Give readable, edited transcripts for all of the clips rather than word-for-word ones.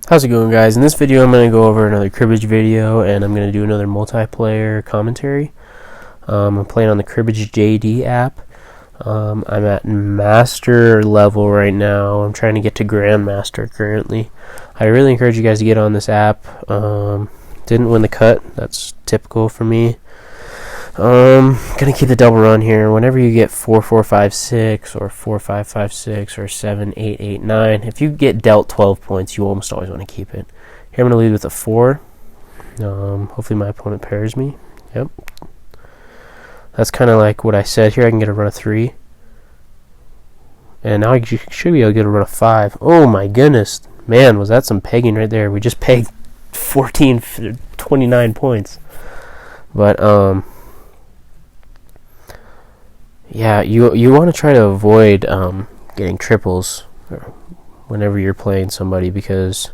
How's it going, guys? In this video I'm going to go over another cribbage video, and I'm going to do another multiplayer commentary. I'm playing on the Cribbage JD app. I'm at master level right now. I'm trying to get to grandmaster currently. I really encourage you guys to get on this app. Didn't win the cut. That's typical for me. Gonna keep the double run here. Whenever you get 4 4 5 6 or 4 5 5 6 or 7 8 8 9, if you get dealt 12 points, you almost always want to keep it. Here I'm gonna lead with a 4. Hopefully my opponent pairs me. Yep. That's kind of like what I said. Here I can get a run of 3, and now I should be able to get a run of 5. Oh my goodness, man, was that some pegging right there? We just pegged 14 29 points. But yeah, you want to try to avoid getting triples whenever you're playing somebody, because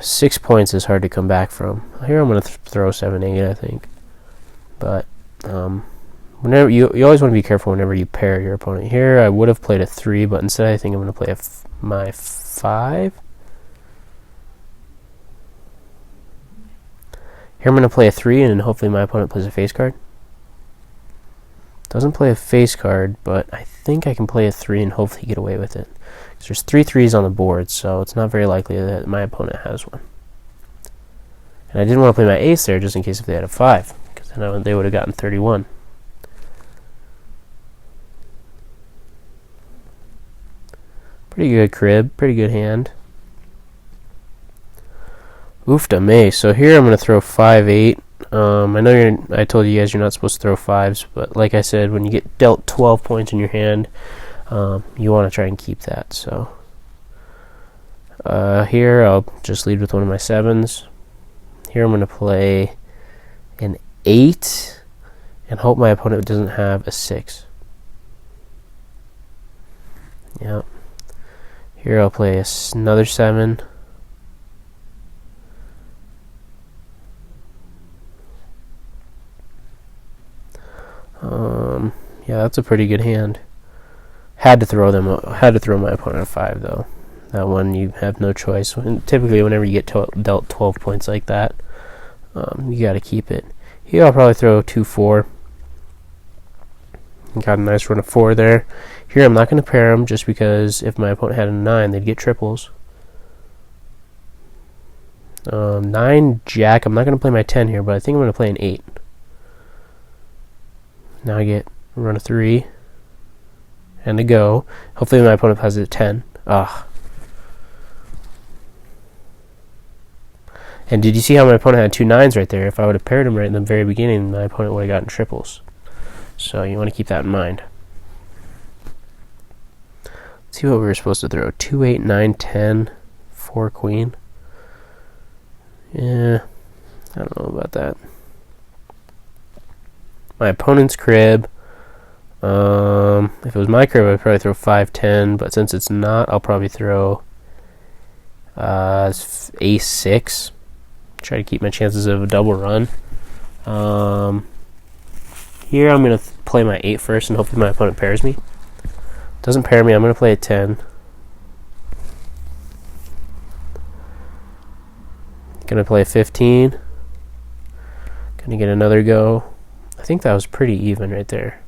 6 points is hard to come back from. Here I'm going to throw 7 8, I think. But whenever you always want to be careful whenever you pair your opponent. Here I would have played a 3, but instead I think I'm going to play my 5. Here I'm going to play a 3, and hopefully my opponent plays a face card. Doesn't play a face card, but I think I can play a 3 and hopefully get away with it. Because there's 3 3s on the board, so it's not very likely that my opponent has one. And I didn't want to play my ace there just in case if they had a 5, because then they would have gotten 31. Pretty good crib, pretty good hand. Oofta me. So here I'm going to throw 5 8. I know I told you guys you're not supposed to throw 5s, but like I said, when you get dealt 12 points in your hand, you want to try and keep that. So here I'll just lead with one of my 7s. Here I'm going to play an 8 and hope my opponent doesn't have a 6. Yep. Here I'll play another 7. Yeah, that's a pretty good hand. Had to throw my opponent a 5 though. That one you have no choice. Typically, whenever you get dealt 12 points like that, you got to keep it. Here I'll probably throw 2 4. Got a nice run of 4 there. Here I'm not going to pair them just because if my opponent had a 9, they'd get triples. 9 jack. I'm not going to play my 10 here, but I think I'm going to play an 8. Now I get a run of 3 and a go. Hopefully my opponent has a 10. And did you see how my opponent had 2 9s right there? If I would have paired them right in the very beginning, my opponent would have gotten triples. So you want to keep that in mind. Let's see what we were supposed to throw. 2 8 9 10 4 queen. Yeah, I don't know about that. My opponent's crib. If it was my crib, I'd probably throw 5 10, but since it's not, I'll probably throw ace 6. Try to keep my chances of a double run. Here I'm going to play my 8 first, and hopefully my opponent pairs me. Doesn't pair me, I'm going to play a 10. Going to play a 15. Going to get another go. I think that was pretty even right there.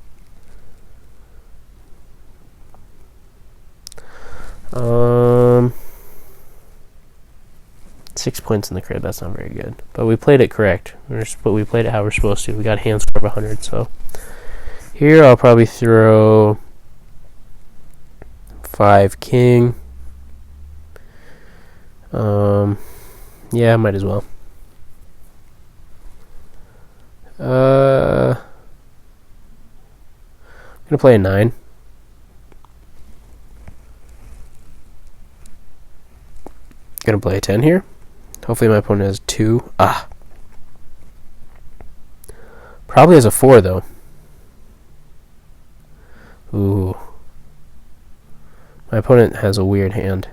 6 points in the crib, that's not very good. But we played it correct. But we played it how we're supposed to. We got a hand score of 100, so. Here I'll probably throw 5 king. Yeah, I might as well. I'm gonna play a 9. Gonna play a 10 here. Hopefully my opponent has 2. Probably has a 4 though. Ooh. My opponent has a weird hand.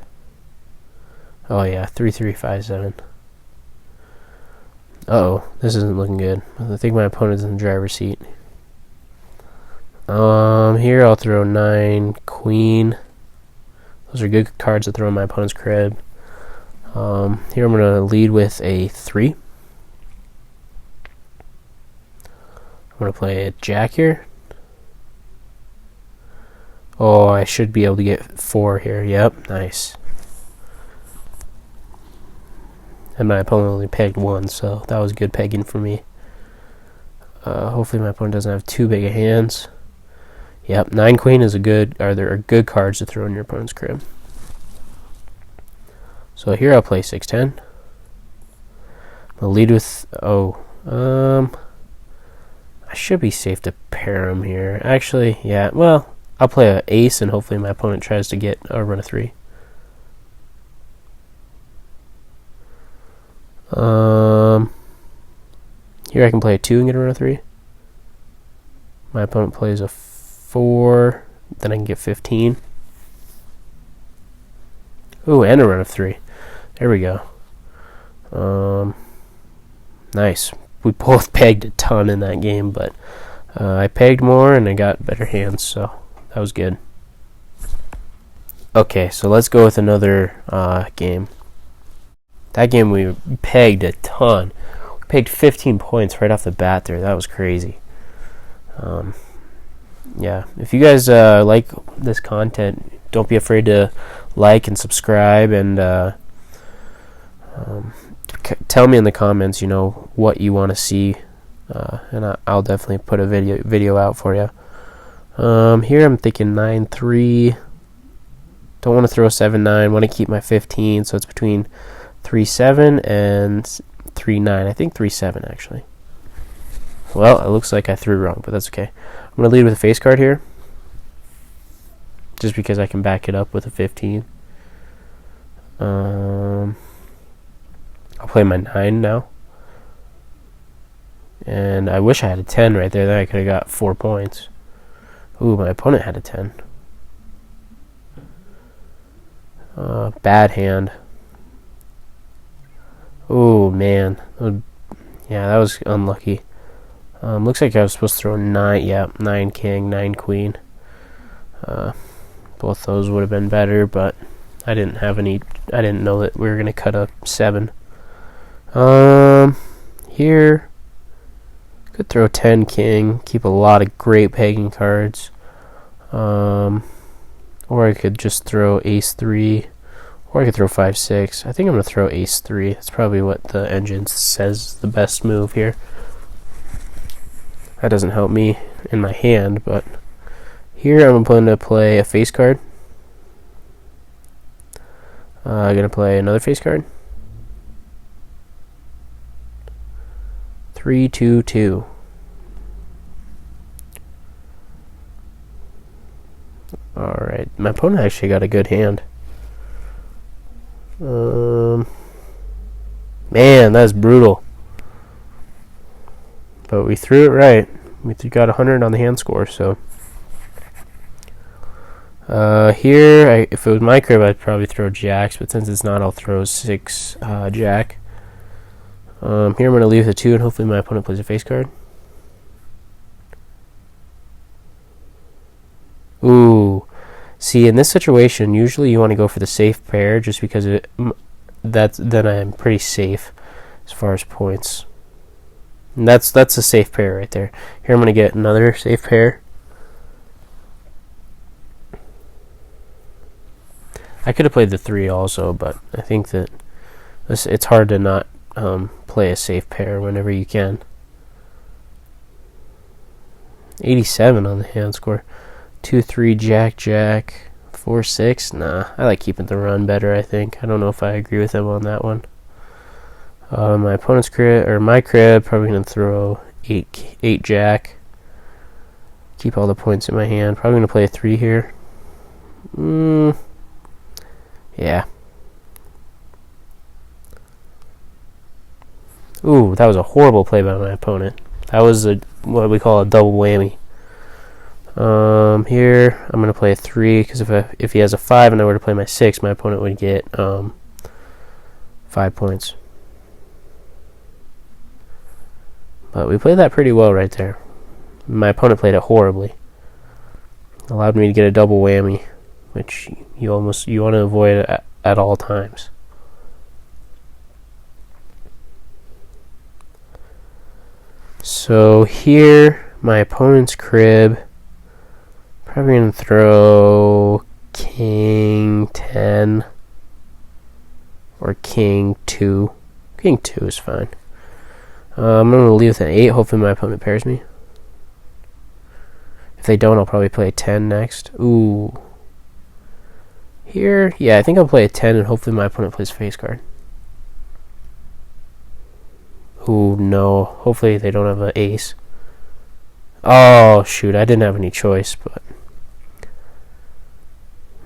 Oh yeah, 3 3 5 7. Uh-oh, this isn't looking good. I think my opponent's in the driver's seat. Here I'll throw 9 queen. Those are good cards to throw in my opponent's crib. Here I'm going to lead with a 3. I'm going to play a jack here. Oh, I should be able to get 4 here. Yep, nice. And my opponent only pegged 1, so that was good pegging for me. Hopefully my opponent doesn't have too big of hands. Yep, 9 queen is there are good cards to throw in your opponent's crib. So here I'll play 6-10. I'll lead with I should be safe to pair them here. Actually, yeah, well, I'll play an ace and hopefully my opponent tries to get a run of 3. Here I can play a 2 and get a run of 3. My opponent plays a 4, then I can get 15. Ooh, and a run of 3. There we go. Nice. We both pegged a ton in that game, but I pegged more and I got better hands, so that was good. Okay, so let's go with another game. That game we pegged a ton. We pegged 15 points right off the bat there. That was crazy. Yeah, if you guys like this content, don't be afraid to like and subscribe, and tell me in the comments, what you want to see, and I'll definitely put a video out for you. Here I'm thinking 9-3. Don't want to throw 7-9. Want to keep my 15, so it's between 3-7 and 3-9. I think 3-7 actually. Well, it looks like I threw wrong, but that's okay. I'm going to lead with a face card here, just because I can back it up with a 15. I'll play my 9 now. And I wish I had a 10 right there. Then I could have got 4 points. Ooh, my opponent had a 10. Bad hand. Ooh, man. Yeah, that was unlucky. Looks like I was supposed to throw 9. Yeah, 9 king, 9 queen. Both those would have been better, but I didn't know that we were going to cut a 7. Here could throw 10 king, keep a lot of great pegging cards. Or I could just throw ace 3, or I could throw 5-6. I think I'm going to throw ace 3. That's probably what the engine says the best move here. That doesn't help me in my hand, but here I'm going to play a face card. I'm going to play another face card. 3-2-2. Alright, my opponent actually got a good hand. Man, that's brutal. But we threw it right. We got 100 on the hand score, so. Here, if it was my crib, I'd probably throw jacks, but since it's not, I'll throw 6 jack. Here I'm going to leave the 2, and hopefully my opponent plays a face card. Ooh. See, in this situation, usually you want to go for the safe pair, just because then I'm pretty safe as far as points. And that's a safe pair right there. Here I'm going to get another safe pair. I could have played the 3 also, but I think that it's hard to not play a safe pair whenever you can. 87 on the hand score. 2-3 jack jack. 4-6. Nah, I like keeping the run better. I think. I don't know if I agree with him on that one. My opponent's crib, or my crib, probably gonna throw 8 jack. Keep all the points in my hand. Probably gonna play a 3 here. Yeah. Ooh, that was a horrible play by my opponent. That was what we call a double whammy. Here I'm gonna play a 3, because if he has a 5 and I were to play my 6, my opponent would get 5 points. But we played that pretty well right there. My opponent played it horribly. Allowed me to get a double whammy, which you want to avoid at all times. So here, my opponent's crib, probably going to throw king 10 or king 2. King 2 is fine. I'm going to leave with an 8. Hopefully my opponent pairs me. If they don't, I'll probably play a 10 next. Ooh. Here, yeah, I think I'll play a 10 and hopefully my opponent plays a face card. Ooh, no. Hopefully they don't have an ace. Oh, shoot. I didn't have any choice, but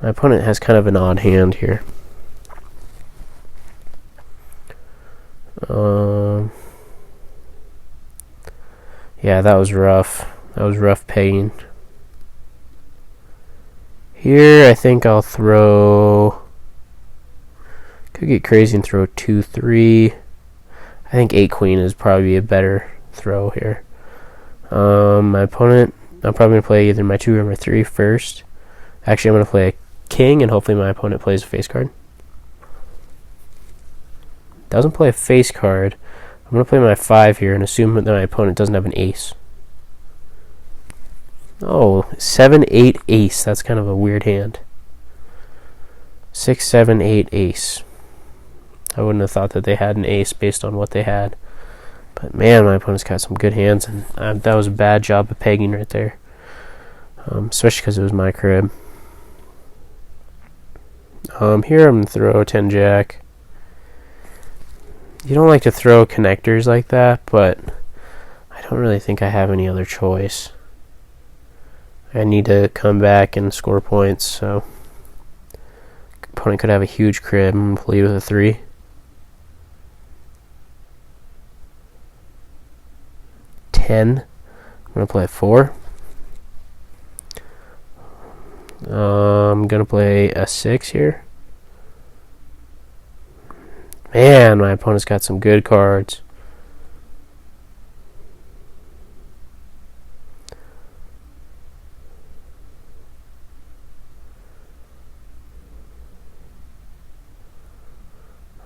my opponent has kind of an odd hand here. Yeah, that was rough. That was rough pegging. Here, I think I'll throw... Could get crazy and throw 2-3. I think 8-queen is probably a better throw here. My opponent, I'm probably going to play either my 2 or my 3 first. Actually, I'm going to play a king, and hopefully my opponent plays a face card. Doesn't play a face card. I'm going to play my 5 here and assume that my opponent doesn't have an ace. Oh, 7-8 ace. That's kind of a weird hand. 6-7-8 ace. I wouldn't have thought that they had an ace based on what they had. But man, my opponent's got some good hands, and that was a bad job of pegging right there. Especially because it was my crib. Here I'm going to throw 10-jack. You don't like to throw connectors like that, but I don't really think I have any other choice. I need to come back and score points, so opponent could have a huge crib. I'm going to lead with a 3. 10. I'm going to play a 4. I'm going to play a 6 here. Man, my opponent's got some good cards.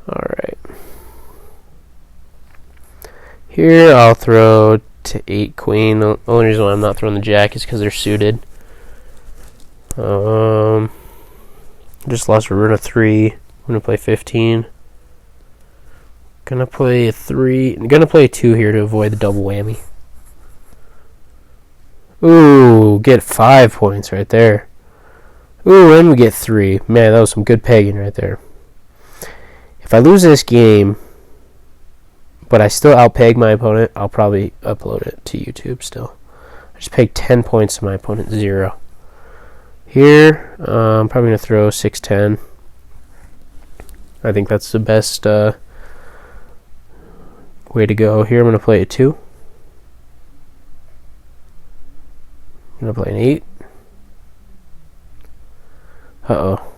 Alright. Here I'll throw to 8 queen. The only reason why I'm not throwing the jack is because they're suited. Just lost a run of 3. I'm going to play 15. Gonna play a 3. I'm gonna play a 2 here to avoid the double whammy. Ooh, get 5 points right there. Ooh, and we get 3. Man, that was some good pegging right there. If I lose this game, but I still outpeg my opponent, I'll probably upload it to YouTube still. I just pegged 10 points to my opponent 0. Here, I'm probably gonna throw 6-10. I think that's the best way to go. Here I'm going to play a 2. I'm going to play an 8. Uh-oh.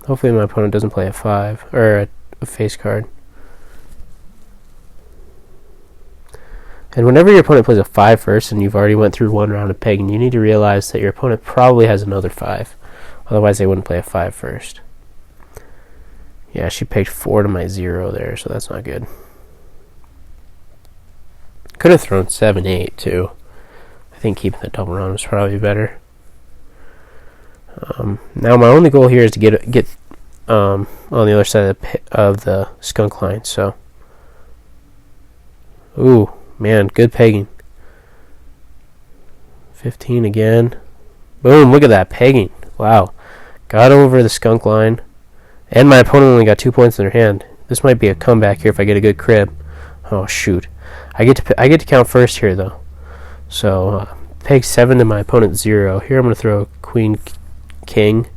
Hopefully my opponent doesn't play a 5, or a face card. And whenever your opponent plays a 5 first and you've already went through one round of pegging, you need to realize that your opponent probably has another 5. Otherwise they wouldn't play a 5 first. Yeah, she pegged 4 to my 0 there, so that's not good. Could have thrown 7-8 too. I think keeping the double run was probably better. Now my only goal here is to get on the other side of the skunk line. So, ooh, man, good pegging. 15 again. Boom! Look at that pegging. Wow, got over the skunk line, and my opponent only got 2 points in their hand. This might be a comeback here if I get a good crib. Oh shoot. I get to count first here though. So peg 7 to my opponent 0. Here I'm going to throw queen king.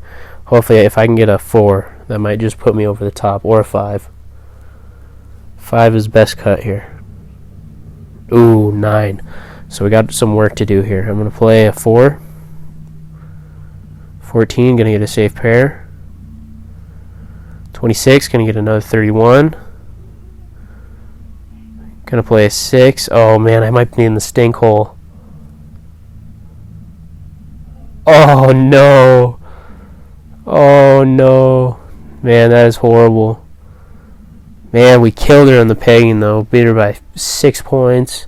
Hopefully if I can get a 4, that might just put me over the top, or a 5. 5 is best cut here. Ooh, 9. So we got some work to do here. I'm going to play a 4. 14, going to get a safe pair. 26, going to get another 31. Gonna play a 6. Oh man, I might be in the stink hole. Oh no. Oh no. Man, that is horrible. Man, we killed her on the pegging though. Beat her by 6 points.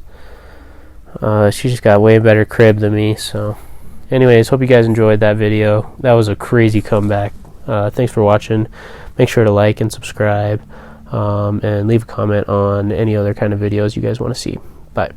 She just got way better crib than me. So anyways, hope you guys enjoyed that video. That was a crazy comeback. Thanks for watching. Make sure to like and subscribe, and leave a comment on any other kind of videos you guys want to see. Bye.